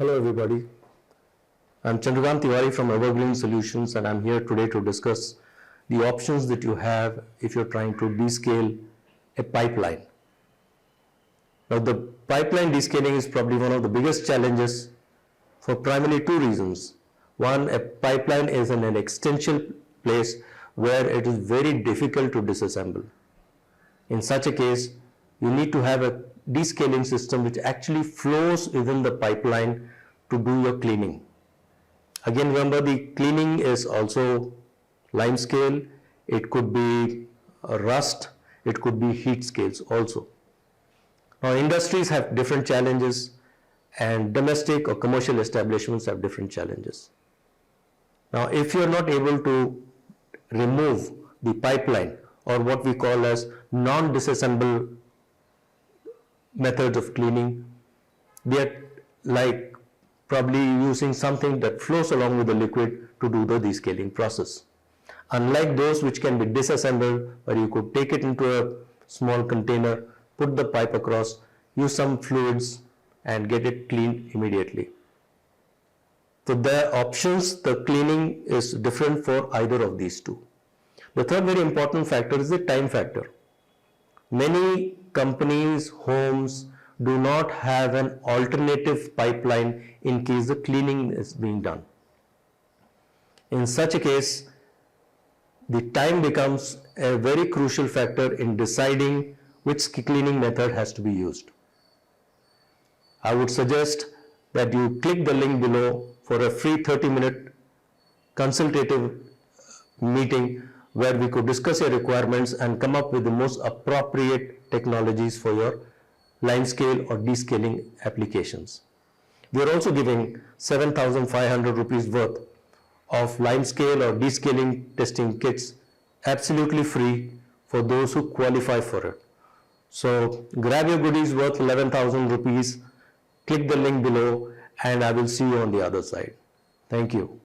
Hello everybody, I'm Chandrakant Tiwari from Evergreen Solutions, and I'm here today to discuss the options that you have if you're trying to descale a pipeline. Now the pipeline descaling is probably one of the biggest challenges for primarily two reasons. One, a pipeline is in an extension place where it is very difficult to disassemble. In such a case, you need to have a descaling system which actually flows within the pipeline to do your cleaning. Again, remember, the cleaning is also lime scale, it could be rust, it could be heat scales also. Now industries have different challenges and domestic or commercial establishments have different challenges. Now if you are not able to remove the pipeline, or what we call as non-disassemble methods of cleaning, they are like probably using something that flows along with the liquid to do the descaling process. Unlike those which can be disassembled, where you could take it into a small container, put the pipe across, use some fluids and get it cleaned immediately. So the options, the cleaning is different for either of these two. The third very important factor is the time factor. Many companies, homes do not have an alternative pipeline in case the cleaning is being done. In such a case, the time becomes a very crucial factor in deciding which cleaning method has to be used. I would suggest that you click the link below for a free 30-minute consultative meeting where we could discuss your requirements and come up with the most appropriate technologies for your lime scale or descaling applications. We are also giving 7,500 rupees worth of lime scale or descaling testing kits absolutely free for those who qualify for it. So grab your goodies worth 11,000 rupees, click the link below, and I will see you on the other side. Thank you.